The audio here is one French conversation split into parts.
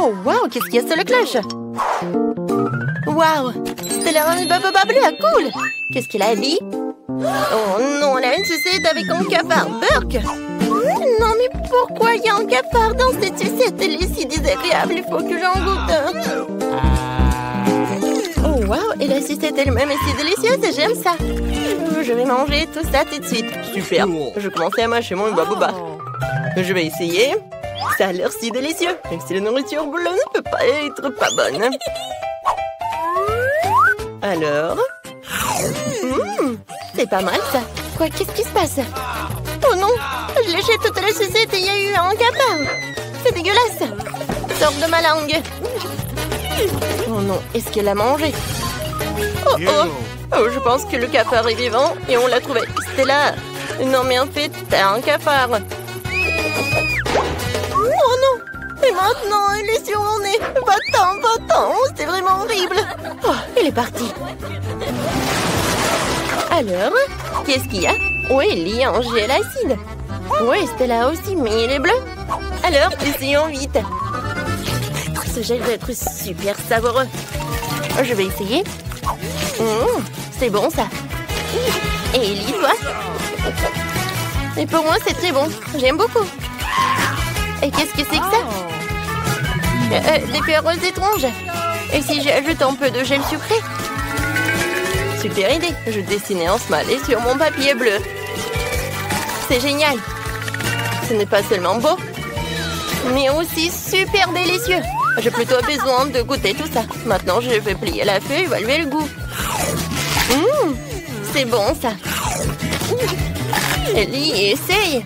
Oh, waouh, qu'est-ce qu'il y a sur la cloche? Waouh, Stella a une bababa bleue, cool. Qu'est-ce qu'elle a dit? Oh non, elle a une sucette avec un cafard. Burk! Non, mais pourquoi il y a un cafard dans cette sucette? Elle est si désagréable, il faut que j'en goûte. Oh, waouh, et la sucette elle-même est si délicieuse, j'aime ça. Je vais manger tout ça tout de suite. Super, je commençais à mâcher mon baboba. Je vais essayer. Ça a l'air si délicieux. Même si la nourriture bleue ne peut pas être pas bonne. Alors... c'est pas mal ça. Quoi, qu'est-ce qui se passe? Oh non, je léchais toute la sucette et il y a eu un cafard. C'est dégueulasse. Sors de ma langue. Oh non, est-ce qu'elle a mangé? Oh oh. Oh, je pense que le cafard est vivant et on l'a trouvé. Stella. Non mais en fait, t'as un cafard. Oh non. Et maintenant, elle est sur mon nez. Va-t'en, va-t'en. C'est vraiment horrible. Oh, elle est partie. Alors, qu'est-ce qu'il y a? Oui, il y a un gel acide. Oui, Stella aussi, mais il est bleu. Alors, essayons vite. Ce gel doit être super savoureux. Je vais essayer. C'est bon, ça. Et Ellie, toi? Et pour moi, c'est très bon. J'aime beaucoup. Et qu'est-ce que c'est que ça? Des perles étranges. Et si j'ajoute un peu de gel sucré? Super idée. Je dessinais un smiley sur mon papier bleu. C'est génial. Ce n'est pas seulement beau, mais aussi super délicieux. J'ai plutôt besoin de goûter tout ça. Maintenant, je vais plier la feuille et évaluer le goût. C'est bon, ça. Ellie, essaye.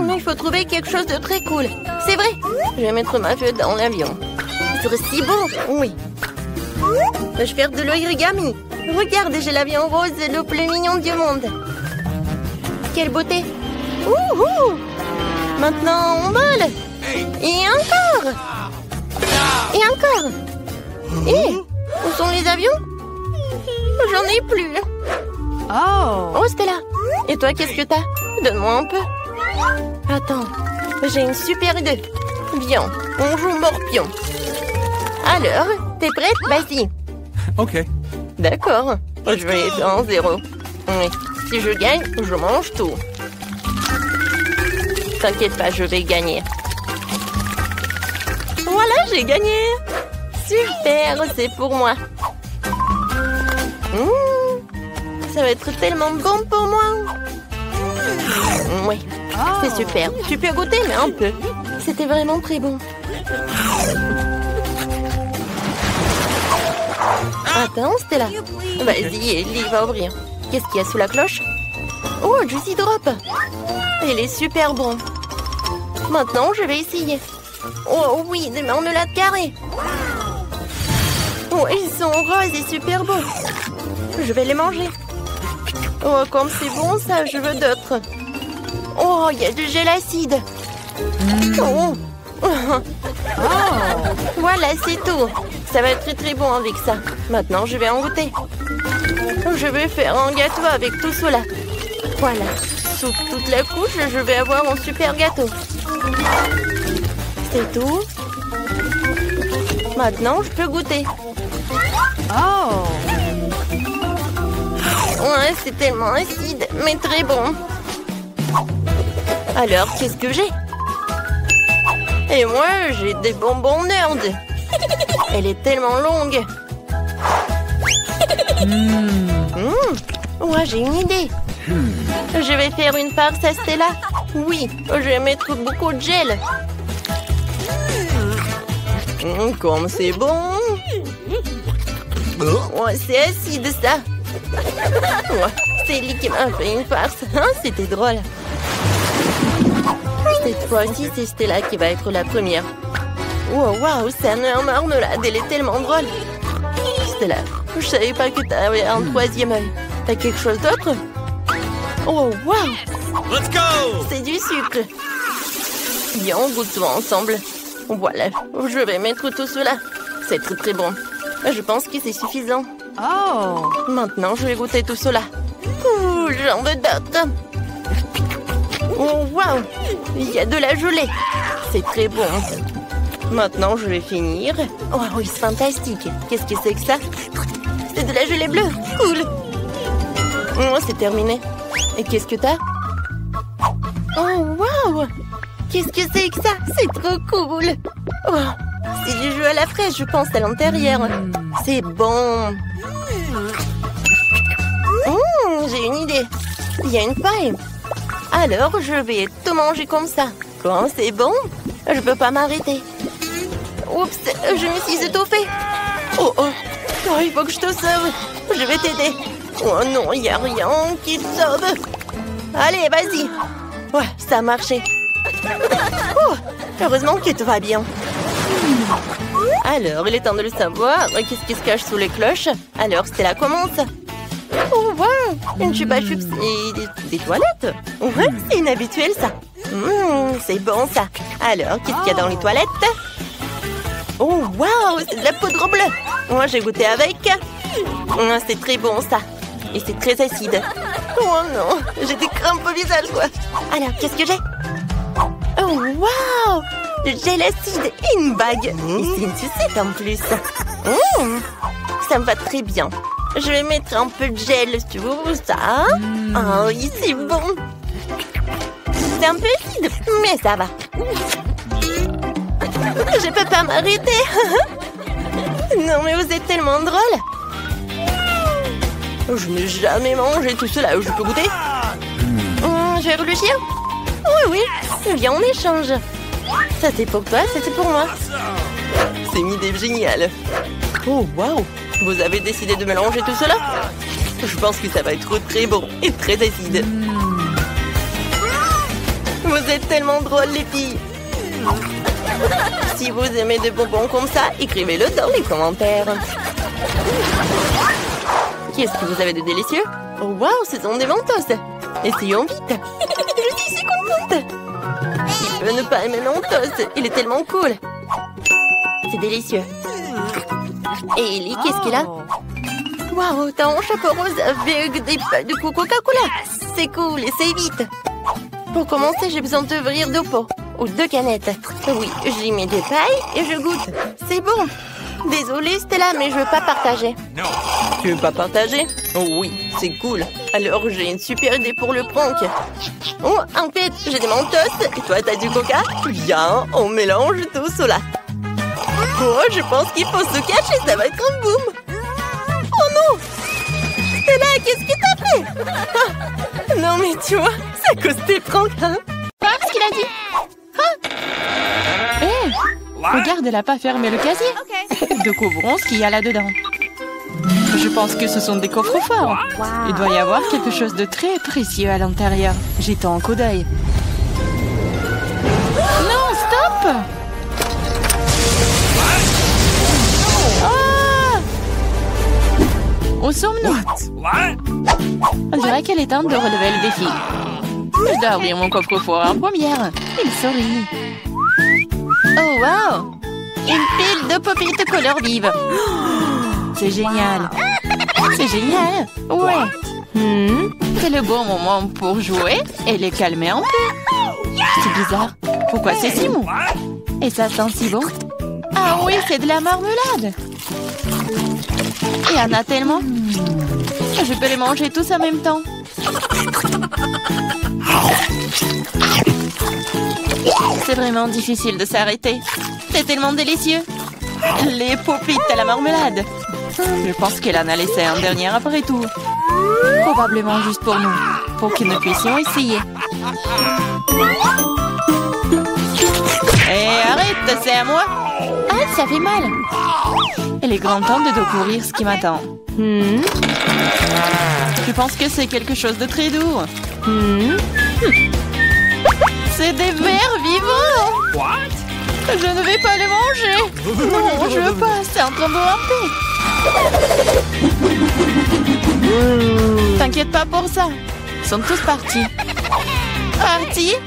Mais il faut trouver quelque chose de très cool. C'est vrai. Je vais mettre ma feuille dans l'avion. Ce serait si beau. Oui. Je vais faire de l'origami. Regarde, j'ai l'avion rose le plus mignon du monde. Quelle beauté. Maintenant, on vole. Et encore. Et encore. Et où sont les avions? J'en ai plus. Oh, Stella. Et toi, qu'est-ce que t'as? Donne-moi un peu. Attends, j'ai une super idée. Viens, on joue morpion. Alors, t'es prête? Vas-y. Ok. D'accord. Je vais être en 0. Oui. Si je gagne, je mange tout. T'inquiète pas, je vais gagner. Voilà, j'ai gagné. Super, c'est pour moi. Ça va être tellement bon pour moi. Oui, c'est super. Tu peux goûter, mais un peu. C'était vraiment très bon. Attends, Stella. Vas-y, Ellie va ouvrir. Qu'est-ce qu'il y a sous la cloche? Oh, Juicy Drop. Il est super bon. Maintenant, je vais essayer. Oh oui, des marmelades carrées. Oh, ils sont roses et super beaux. Je vais les manger. Oh, comme c'est bon ça, je veux d'autres. Oh, il y a du gel acide. Oh. Voilà, c'est tout. Ça va être très très bon avec ça. Maintenant, je vais en goûter. Je vais faire un gâteau avec tout cela. Voilà. Sous toute la couche, je vais avoir un super gâteau. C'est tout. Maintenant, je peux goûter. Oh. Ouais, c'est tellement acide, mais très bon. Alors, qu'est-ce que j'ai? Et moi, j'ai des bonbons nerd. Elle est tellement longue. Ouais, j'ai une idée. Je vais faire une farce à Stella. Oui, je vais mettre beaucoup de gel. Comme c'est bon. Ouais, c'est acide, ça. Ouais, c'est Ellie qui m'a fait une farce. C'était drôle. Cette fois-ci, c'est Stella qui va être la première. Wow, wow, c'est un marmelade. Elle est tellement drôle. Stella, je savais pas que t'avais un troisième œil. T'as quelque chose d'autre? Oh, wow! Let's go! C'est du sucre. Bien, goûtons ensemble. Voilà, je vais mettre tout cela. C'est très très bon. Je pense que c'est suffisant. Oh! Maintenant, je vais goûter tout cela. J'en veux d'autres. Oh, wow! Il y a de la gelée. c'est très bon. Maintenant, je vais finir. Oh oui, c'est fantastique. Qu'est-ce que c'est que ça? C'est de la gelée bleue. Cool. Oh, c'est terminé. Et qu'est-ce que t'as? Oh, waouh! Qu'est-ce que c'est que ça? C'est trop cool. Oh, c'est du jus à la fraise, je pense, à l'intérieur. C'est bon. J'ai une idée. Il y a une paille. Alors, je vais tout manger comme ça. Quand c'est bon, je peux pas m'arrêter. Oups, je me suis étouffée. Oh, il faut que je te sauve. Je vais t'aider. Oh non, il n'y a rien qui te sauve. Allez, vas-y. Ouais, ça a marché. Oh, heureusement que tout va bien. Alors, il est temps de le savoir. Qu'est-ce qui se cache sous les cloches? Alors, Stella commence. Oh, wow, une chupa chups et des toilettes. Ouais, c'est inhabituel, ça. C'est bon, ça. Alors, qu'est-ce qu'il y a dans les toilettes? Oh, wow, c'est de la poudre bleue. Moi, j'ai goûté avec. C'est très bon, ça. Et c'est très acide. Oh non, j'ai des crampes au visage, quoi. Alors, qu'est-ce que j'ai? Oh, wow, le gel acide et une bague. Et c'est une sucette en plus. Ça me va très bien. Je vais mettre un peu de gel sur ça. Oh, oui, c'est bon. C'est un peu acide, mais ça va. Je peux pas m'arrêter. Non, mais vous êtes tellement drôle. Je n'ai jamais mangé tout cela. Je peux goûter? Je vais réfléchir. Oui. Viens, on échange. Ça, c'est pour toi, ça, c'est pour moi. C'est une idée géniale. Oh, waouh. Vous avez décidé de mélanger tout cela? Je pense que ça va être très bon et très acide. Vous êtes tellement drôles, les filles. Si vous aimez des bonbons comme ça, écrivez-le dans les commentaires. Qu'est-ce que vous avez de délicieux? Oh, waouh, ce sont des Mentos. Essayons vite. Je suis si contente. Qui peut ne pas aimer Mentos? Il est tellement cool. C'est délicieux. Et Ellie, qu'est-ce qu'il a? Waouh, t'as un chapeau rose avec des pailles de Coca-Cola. C'est cool, essaye vite. Pour commencer, j'ai besoin d'ouvrir 2 pots. Ou 2 canettes. Oui, j'y mets des pailles et je goûte. C'est bon. Désolée, Stella, mais je veux pas partager. Tu veux pas partager? Oh oui, c'est cool. Alors, j'ai une super idée pour le prank. Oh, en fait, j'ai des Mentos et toi, t'as du Coca? Viens, on mélange tout cela. Oh, je pense qu'il faut se cacher, ça va être un boom. Oh non! Stella, qu'est-ce que t'as fait? Non, mais tu vois, c'est à cause des pranks, hein? Qu'est-ce qu'il a dit? Hé, regarde, elle n'a pas fermé le casier. Découvrons ce qu'il y a là-dedans. Je pense que ce sont des coffres forts. Il doit y avoir quelque chose de très précieux à l'intérieur. Jetons un coup d'œil. Non, stop! Où sommes-nous? On dirait qu'elle est temps de relever le défi. Je dois ouvrir mon coffre-fort en première. Il sourit. Oh, wow! Une pile de popites couleur vive. C'est génial. C'est génial. Ouais. C'est le bon moment pour jouer et les calmer un peu. C'est bizarre. Pourquoi c'est si mou? Et ça sent si bon. Ah oui, c'est de la marmelade. Il y en a tellement. Je peux les manger tous en même temps. C'est vraiment difficile de s'arrêter. C'est tellement délicieux. Les popites à la marmelade. Je pense qu'elle en a laissé un dernier après tout. Probablement juste pour nous. Pour que nous puissions essayer. Hé, arrête, c'est à moi. Ah, ça fait mal. Il est grand temps de découvrir ce qui m'attend. Je pense que c'est quelque chose de très doux. C'est des vers vivants. Je ne vais pas les manger. Non, je veux pas. C'est un tombeau hanté. T'inquiète pas pour ça. Ils sont tous partis. Partis?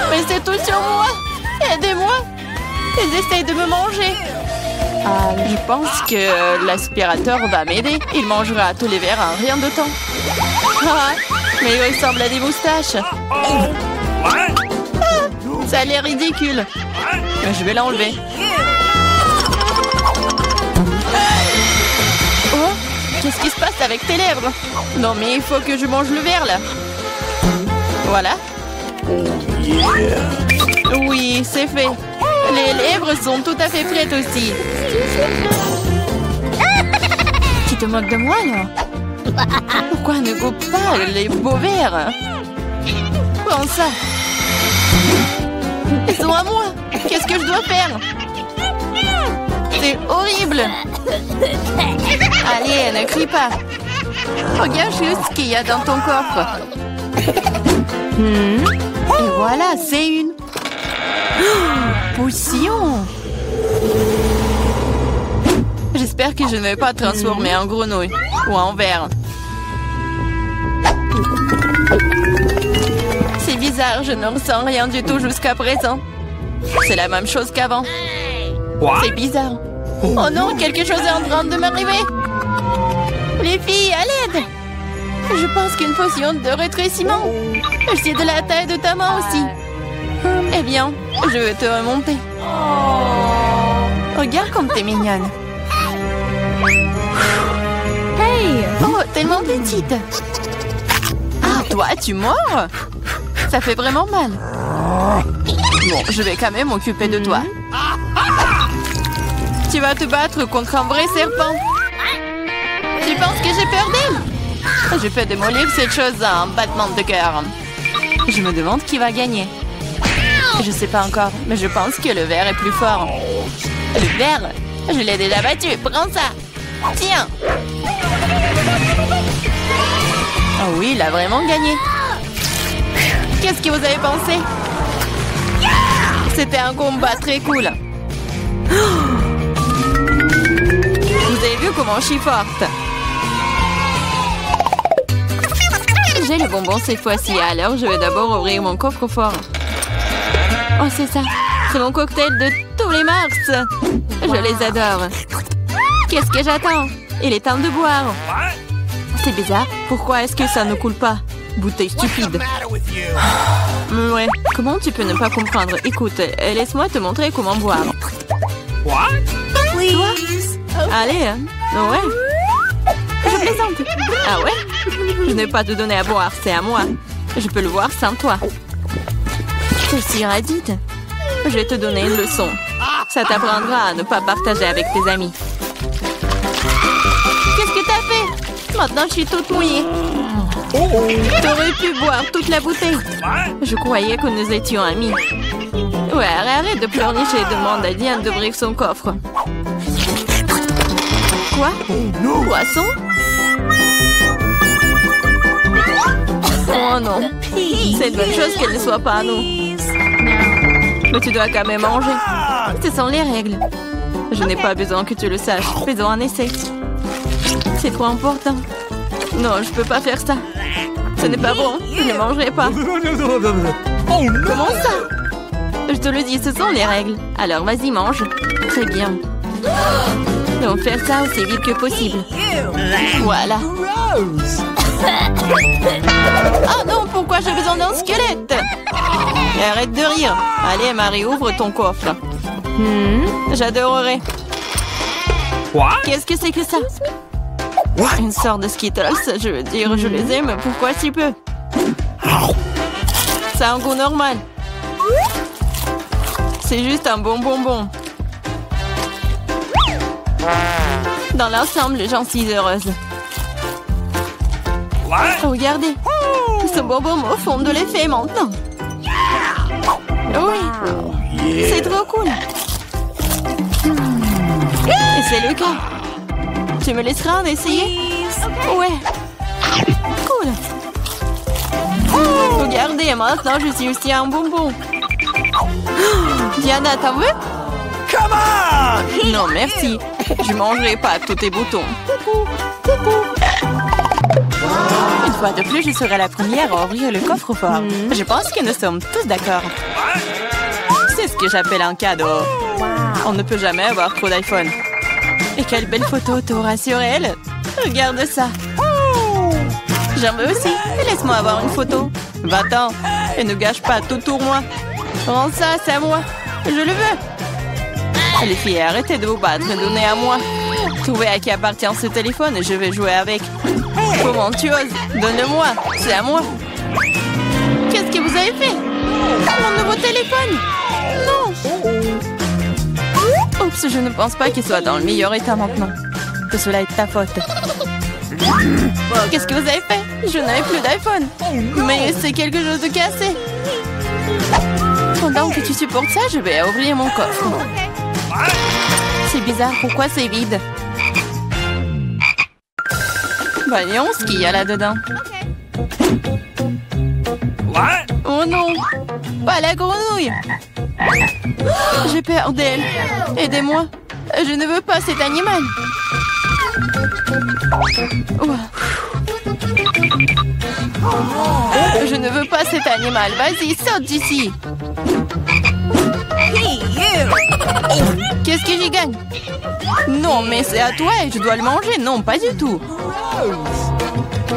Mais c'est tout sur moi. Aidez-moi. Ils essayent de me manger. Je pense que l'aspirateur va m'aider. Il mangera tous les verres en rien de temps. Mais il ressemble à des moustaches. Ça a l'air ridicule. Je vais l'enlever. Oh, qu'est-ce qui se passe avec tes lèvres? Non, mais il faut que je mange le verre, là. Voilà. Oui, c'est fait. Les lèvres sont tout à fait prêtes aussi. Tu te moques de moi, là? Pourquoi ne coupe pas les beaux verres? Prends ça. Ils sont à moi. Qu'est-ce que je dois faire? C'est horrible. Allez, ne crie pas. Regarde juste ce qu'il y a dans ton coffre. Et voilà, c'est une potion. J'espère que je ne vais pas transformer en grenouille ou en ver. C'est bizarre, je ne ressens rien du tout jusqu'à présent. C'est la même chose qu'avant. C'est bizarre. Oh non, quelque chose est en train de m'arriver. Les filles, à l'aide! Je pense qu'une potion de rétrécissement. C'est de la taille de ta main aussi. Eh bien, je vais te remonter. Regarde comme t'es mignonne. Hey! Oh, tellement petite. Ah, toi, tu mords? Ça fait vraiment mal. Bon, je vais quand même m'occuper de toi. Tu vas te battre contre un vrai serpent. Tu penses que j'ai peur d'elle? Je peux démolir cette chose à un battement de cœur. Je me demande qui va gagner. Je sais pas encore, mais je pense que le ver est plus fort. Le ver? Je l'ai déjà battu. Prends ça. Tiens. Oh oui, il a vraiment gagné. Qu'est-ce que vous avez pensé? C'était un combat très cool. Vous avez vu comment je suis forte? J'ai le bonbon cette fois-ci, alors je vais d'abord ouvrir mon coffre-fort. Oh, c'est ça. C'est mon cocktail de tous les mars. Je les adore. Qu'est-ce que j'attends? Il est temps de boire. C'est bizarre. Pourquoi est-ce que ça ne coule pas? Bouteille stupide. Ouais. Comment tu peux ne pas comprendre? Écoute, laisse-moi te montrer comment boire. Toi? Allez, hein? Ouais. Je plaisante. Ah ouais? Je n'ai pas te donner à boire, c'est à moi. Je peux le voir sans toi. C'est si radide. Je vais te donner une leçon. Ça t'apprendra à ne pas partager avec tes amis. Qu'est-ce que t'as fait? Maintenant, je suis toute mouillée. T'aurais pu boire toute la bouteille. Je croyais que nous étions amis. Ouais, arrête de pleurnicher et demande à Diane d'ouvrir son coffre. Quoi? Poisson? Oh non. C'est une bonne chose qu'elle ne soit pas à nous. Mais tu dois quand même manger. Ce sont les règles. Je n'ai pas besoin que tu le saches. Faisons un essai. C'est trop important. Non, je peux pas faire ça. Ce n'est pas bon. Je ne mangerai pas. Comment ça? Je te le dis, ce sont les règles. Alors, vas-y, mange. Très bien. Donc, faire ça aussi vite que possible. Voilà. Oh non, pourquoi j'ai besoin d'un squelette? Arrête de rire. Allez, Marie, ouvre ton coffre. J'adorerais. Qu'est-ce que c'est que ça? Une sorte de Skittles, je veux dire, je les aime. Pourquoi si peu? Ça a un goût normal. C'est juste un bon bonbon. Dans l'ensemble, j'en suis heureuse. Regardez. Ce bonbon me font de l'effet maintenant. Oui. C'est trop cool. Et c'est le cas. Tu me laisseras en essayer? Ouais. Cool. Regardez, maintenant je suis aussi un bonbon. Diana, t'en veux? Come on! Non, merci. Je mangerai pas tous tes boutons. Une fois de plus, je serai la première à ouvrir le coffre-fort. Je pense que nous sommes tous d'accord. C'est ce que j'appelle un cadeau. On ne peut jamais avoir trop d'iPhone. Et quelle belle photo t'auras sur elle. Regarde ça. J'en veux aussi. Laisse-moi avoir une photo. Va-t'en. Et ne gâche pas tout pour moi. Rends ça, c'est à moi. Je le veux. Les filles, arrêtez de vous battre, donnez à moi. Trouvez à qui appartient ce téléphone et je vais jouer avec. Comment tu oses? Donne-le-moi, c'est à moi. Qu'est-ce que vous avez fait? Mon nouveau téléphone? Non. Oups, je ne pense pas qu'il soit dans le meilleur état maintenant. Que cela est de ta faute. Qu'est-ce que vous avez fait? Je n'avais plus d'iPhone. Mais c'est quelque chose de cassé. Pendant que tu supportes ça, je vais ouvrir mon coffre. C'est bizarre, pourquoi c'est vide? Voyons ce qu'il y a là-dedans. Oh non! Pas la grenouille! J'ai peur d'elle. Aidez-moi. Je ne veux pas cet animal. Je ne veux pas cet animal. Vas-y, saute d'ici. Qu'est-ce que j'y gagne? Non, mais c'est à toi et je dois le manger. Non, pas du tout.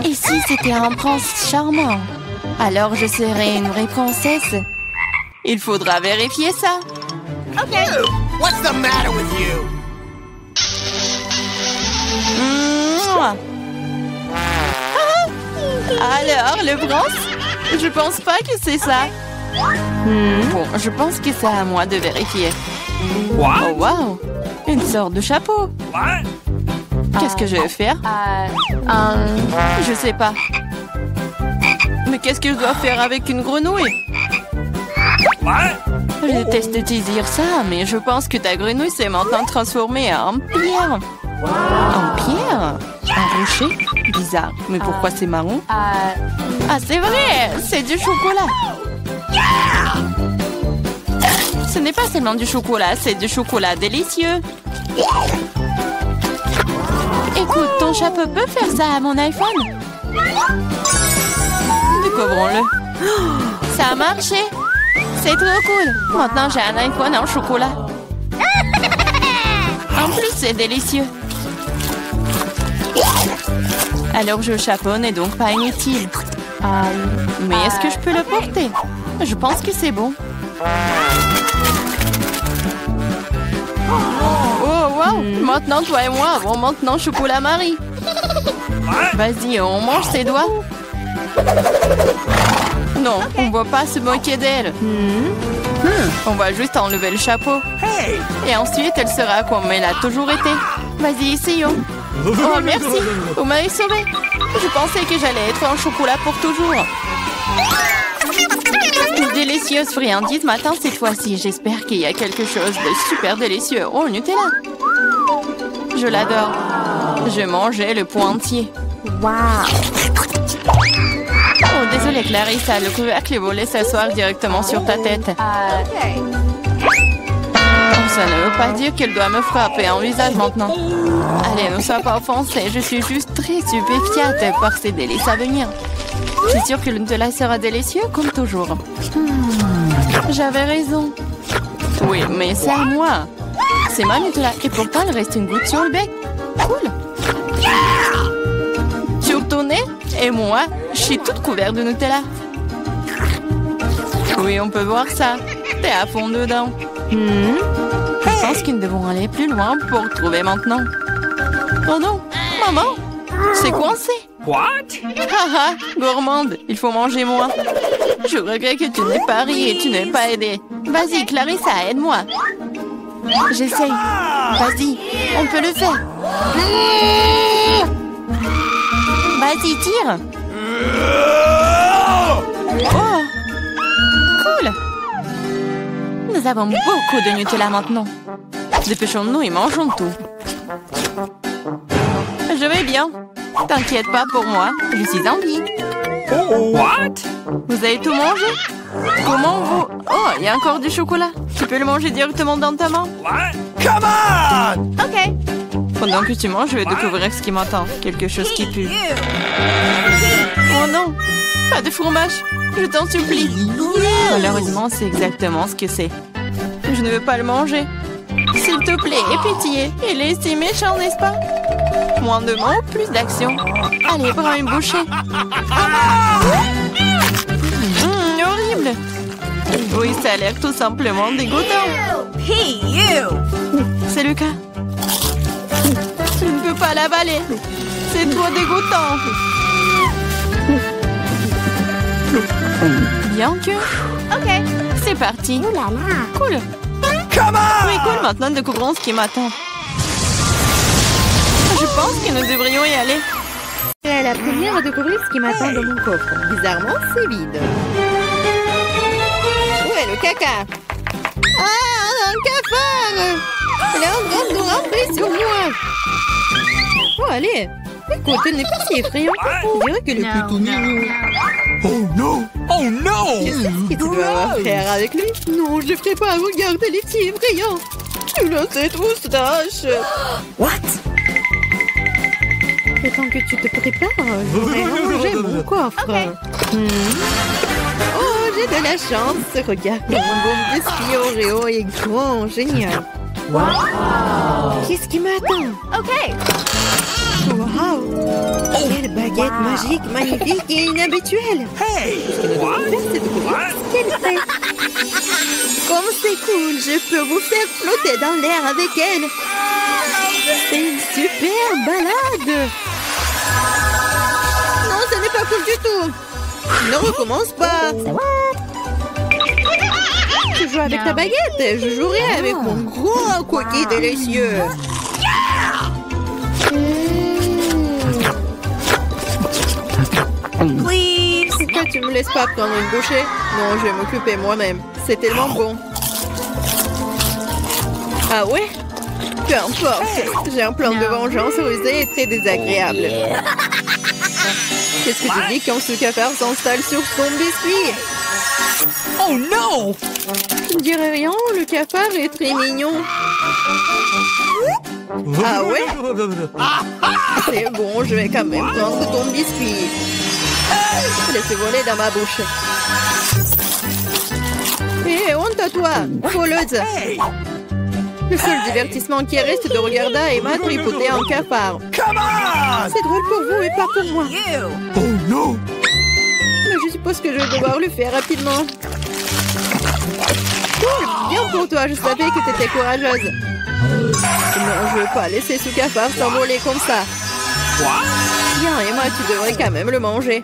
Et si c'était un prince charmant? Alors je serais une vraie princesse. Il faudra vérifier ça. Ok. What's the matter with you? Alors, le prince? Je pense pas que c'est ça. Bon, je pense que c'est à moi de vérifier. Oh, wow! Une sorte de chapeau. Qu'est-ce que je vais faire? Je sais pas. Mais qu'est-ce que je dois faire avec une grenouille? Je déteste te dire ça, mais je pense que ta grenouille s'est maintenant transformée en pierre. En pierre? Un rocher? Bizarre. Mais pourquoi c'est marron? Ah, c'est vrai! C'est du chocolat! Ce n'est pas seulement du chocolat, c'est du chocolat délicieux. Écoute, ton chapeau peut faire ça à mon iPhone? Découvrons-le. Ça a marché! C'est trop cool! Maintenant, j'ai un iPhone en chocolat. En plus, c'est délicieux. Alors, le chapeau n'est donc pas inutile. Mais est-ce que je peux le porter? Je pense que c'est bon. Oh, wow! Maintenant, toi et moi avons maintenant chocolat Marie. Vas-y, on mange ses doigts. Non, on ne va pas se moquer d'elle. On va juste enlever le chapeau. Et ensuite, elle sera comme elle a toujours été. Vas-y, essayons. Oh, merci. Vous m'avez sauvé. Je pensais que j'allais être en chocolat pour toujours. Une délicieuse friandise m'attend cette fois-ci. J'espère qu'il y a quelque chose de super délicieux. Oh, Nutella. Je l'adore. Je mangeais le pot entier. Wow! Oh, désolée Clarissa, le couvercle est volé s'asseoir directement sur ta tête. Ça ne veut pas dire qu'elle doit me frapper en visage maintenant. Allez, ne sois pas offensée, je suis juste très stupéfiante par ces délices à venir. Je suis sûre que le Nutella sera délicieux comme toujours. J'avais raison. Oui, mais c'est à moi. C'est ma Nutella et pourtant il reste une goutte sur le bec. Cool. Sur ton nez et moi, je suis toute couverte de Nutella. Oui, on peut voir ça. T'es à fond dedans. Je pense que nous devons aller plus loin pour trouver maintenant. Oh non, maman, c'est coincé. What? Haha, gourmande, il faut manger moins. Je regrette que tu n'aies pas ri et tu n'aies pas aidé. Vas-y, Clarissa, aide-moi. J'essaye. Vas-y, on peut le faire. Vas-y, tire. Oh, cool. Nous avons beaucoup de Nutella maintenant. Dépêchons-nous et mangeons tout. Je vais bien. T'inquiète pas pour moi, je suis en vie. What? Vous avez tout mangé? Comment vous... Oh, il y a encore du chocolat. Tu peux le manger directement dans ta main? What? Come on! Ok. Pendant que tu manges, je vais découvrir ce qui m'attend. Quelque chose qui pue. Oh non! Pas de fromage! Je t'en supplie! Malheureusement, c'est exactement ce que c'est. Je ne veux pas le manger. S'il te plaît, aie pitié. Il est si méchant, n'est-ce pas? Moins de mots, plus d'action. Allez, prends une bouchée. Horrible! Oui, ça a l'air tout simplement dégoûtant. Hey, you! C'est le cas. Je ne peux pas l'avaler. C'est trop dégoûtant. Bien que... Ok, c'est parti. Cool. Come on! Oui, cool. Maintenant, découvrons ce qui m'attend. Je pense que nous devrions y aller. C'est la première à découvrir ce qui m'attend dans mon coffre. Bizarrement, c'est vide. Où est le caca? Ah, un cafard! Elle est en train de nous rentrer sur moi. Oh, allez. Écoute, elle n'est pas si effrayante. Je dirais qu'elle est plutôt mignonne. Oh no! Oh no! Qu'est-ce que tu dois avoir faire avec lui? Non, je ne ferai pas. Regarde, elle est si effrayante. Tu as cette moustache. What? Le temps que tu te prépares, je vais ranger mon coffre. Oh, j'ai de la chance. Regarde, mon beau biscuit Oreo est grand, génial. Wow. Qu'est-ce qui m'attend? Ok. Wow. Quelle baguette magique, magnifique et inhabituelle. Hey! What? C'est de voir ce qu'elle fait. Comme c'est cool, je peux vous faire flotter dans l'air avec elle. C'est une super balade. Non, ce n'est pas cool du tout. Ne recommence pas. Tu joues avec ta baguette. Je jouerai avec mon gros cookie délicieux. Please! Pourquoi tu me laisses pas prendre une bouchée? Non, je vais m'occuper moi-même. C'est tellement bon. Ah ouais? Peu importe. J'ai un plan de vengeance rusé et très désagréable. Qu'est-ce que tu dis quand ce cafard s'installe sur ton biscuit? Oh no! Je ne dirais rien, le cafard est très mignon. Ah ouais? C'est bon, je vais quand même prendre ton biscuit. Laissez voler dans ma bouche. Hé, honte à toi, voleuse! Le seul divertissement qui reste de regarder Emma tripoter un cafard. Come on! C'est drôle pour vous et pas pour moi. Oh no! Mais je suppose que je vais devoir le faire rapidement. Cool, bien pour toi, je savais que tu étais courageuse. Non, je ne veux pas laisser ce cafard s'envoler comme ça. Bien, Emma, tu devrais quand même le manger.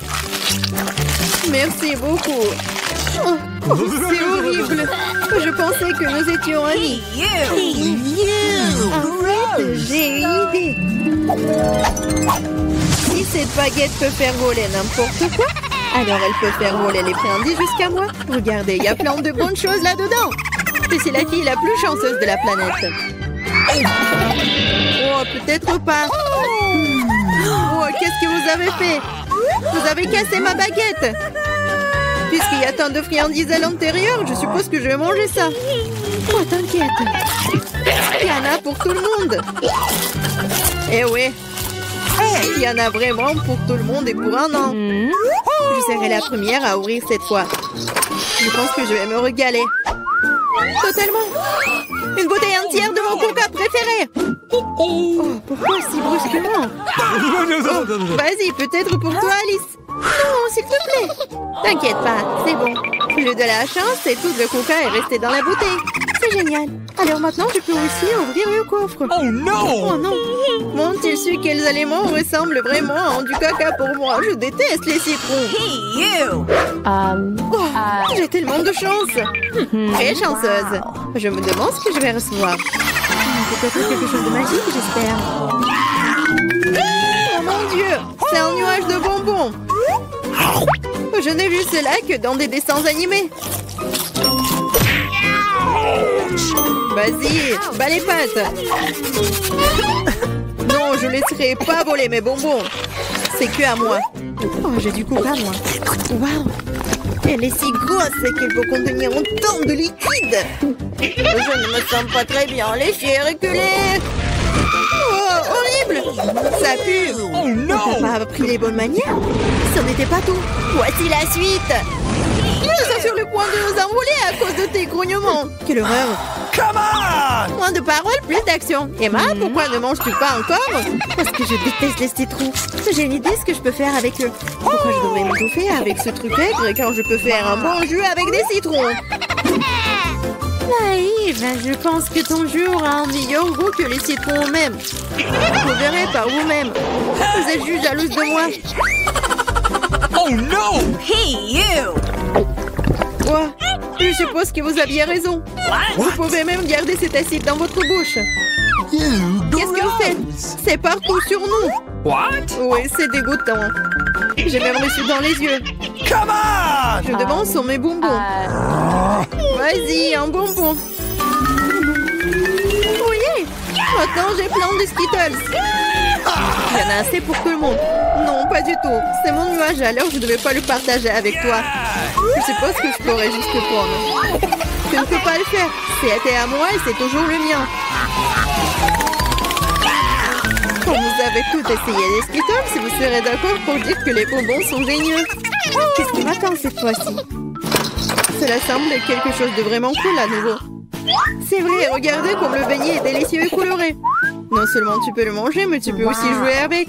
Merci beaucoup. Oh, c'est horrible. Je pensais que nous étions amis. Arrête, j'ai une idée. Si cette baguette peut faire voler n'importe quoi, alors elle peut faire voler les friandises jusqu'à moi. Regardez, il y a plein de bonnes choses là-dedans. Je suis la fille la plus chanceuse de la planète. Oh, peut-être pas. Oh, qu'est-ce que vous avez fait? Vous avez cassé ma baguette. Puisqu'il y a tant de friandises à l'intérieur, je suppose que je vais manger ça. Oh, t'inquiète. Il y en a pour tout le monde. Eh oui. Il y en a vraiment pour tout le monde et pour un an. Je serai la première à ouvrir cette fois. Je pense que je vais me régaler. Totalement. Une bouteille entière de mon coca préféré. Oh, pourquoi si brusquement? Oh, vas-y, peut-être pour toi, Alice. Non, s'il te plaît. T'inquiète pas, c'est bon. J'ai de la chance et tout le coca est resté dans la bouteille. C'est génial. Alors maintenant, je peux aussi ouvrir le coffre. Oh non! Oh non. M'ont-ils su quels aliments ressemblent vraiment à du caca pour moi? Je déteste les citrons. Hey, you! Oh, j'ai tellement de chance. Très chanceuse. Je me demande ce que je vais recevoir. Peut-être quelque chose de magique, j'espère. Oh mon Dieu, c'est un nuage de bonbons. Je n'ai vu cela que dans des dessins animés. Vas-y, bats les pattes. Non, je laisserai pas voler mes bonbons. C'est que à moi. Oh, j'ai du coca, moi. Waouh. Elle est si grosse qu'elle peut contenir autant de liquide. Je ne me sens pas très bien. Lécher, reculer. Oh, horrible. Ça pue. Oh non! T'as pas appris les bonnes manières? Ce n'était pas tout. Voici la suite. Nous sommes sur le point de nous envoler à cause de tes grognements. Quelle horreur. Come on! Moins de paroles, plus d'action. Emma, pourquoi ne manges-tu pas encore? Parce que je déteste les citrons. J'ai une idée ce que je peux faire avec eux. Pourquoi je devrais m'étouffer avec ce truc aigre quand je peux faire un bon jus avec des citrons? Naïve, je pense que ton jus aura un meilleur goût que les citrons eux-mêmes. Vous verrez par vous-même. Vous êtes juste jalouse de moi. Oh no! Hey, you! Ouais, je suppose que vous aviez raison. Vous pouvez même garder cet acide dans votre bouche. Qu'est-ce que vous faites? C'est partout sur nous. What? Oui, c'est dégoûtant. J'ai même reçu dans les yeux. Come on! Je me demande sur mes bonbons. Vas-y, un bonbon. Oui, maintenant j'ai plein de Skittles. Il y en a assez pour tout le monde. Non, pas du tout. C'est mon nuage, alors je ne devais pas le partager avec toi. Je suppose que je pourrais juste le prendre. Je ne peux pas le faire. C'était à moi et c'est toujours le mien. Quand vous avez tout essayé les Skittles, vous serez d'accord pour dire que les bonbons sont géniaux. Qu'est-ce qui m'attend cette fois-ci? Cela semble quelque chose de vraiment cool à nouveau. C'est vrai, regardez comme le beignet est délicieux et coloré. Non seulement tu peux le manger, mais tu peux aussi jouer avec.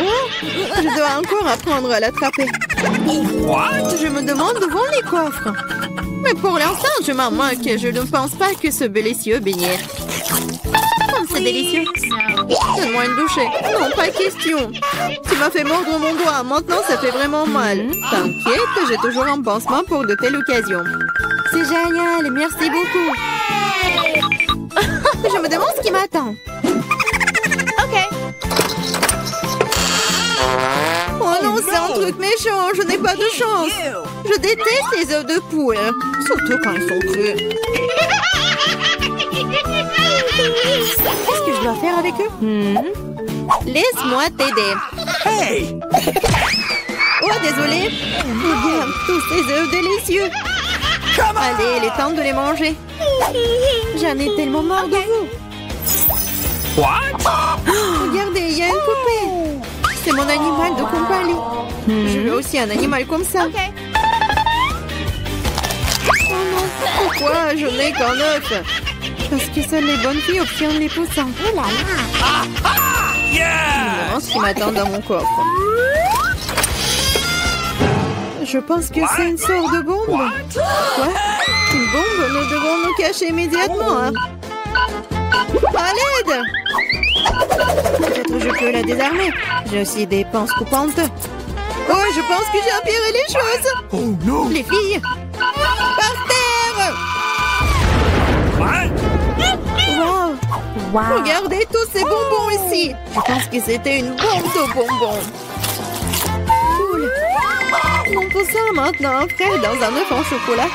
Oh, je dois encore apprendre à l'attraper. Je me demande où vont les coffres. Mais pour l'instant, je m'en moque. Je ne pense pas que ce délicieux beignet. Oh, c'est délicieux. Donne-moi une bouchée. Non, pas question. Tu m'as fait mordre mon doigt. Maintenant, ça fait vraiment mal. T'inquiète, j'ai toujours un pansement pour de telles occasions. C'est génial. Merci beaucoup. Je me demande ce qui m'attend. OK. Oh non, c'est un truc méchant. Je n'ai pas de chance. Je déteste les œufs de poule. Surtout quand ils sont crus. Qu'est-ce que je dois faire avec eux? Laisse-moi t'aider. Hey! Oh, désolé. Regarde tous ces œufs délicieux. Allez, il est temps de les manger. J'en ai tellement marre de vous. What? Regardez, il y a une poupée. C'est mon animal de compagnie. Je veux aussi un animal comme ça. Oh non, pourquoi je n'ai qu'un œuf? Parce que seules les bonnes filles obtiennent les poussins. Oh là là. Je me demande ce qui m'attend dans mon coffre. Je pense que c'est une sorte de bombe. Quoi? Une bombe? Nous devons nous cacher immédiatement. Hein? À l'aide! Peut-être je peux la désarmer. J'ai aussi des pinces coupantes. Oh, je pense que j'ai empiré les choses. Oh no! Les filles, par terre! Wow! Regardez tous ces bonbons ici. Je pense que c'était une bombe de bonbons. Cool. Mon poussin a maintenant un frère dans un œuf en chocolat.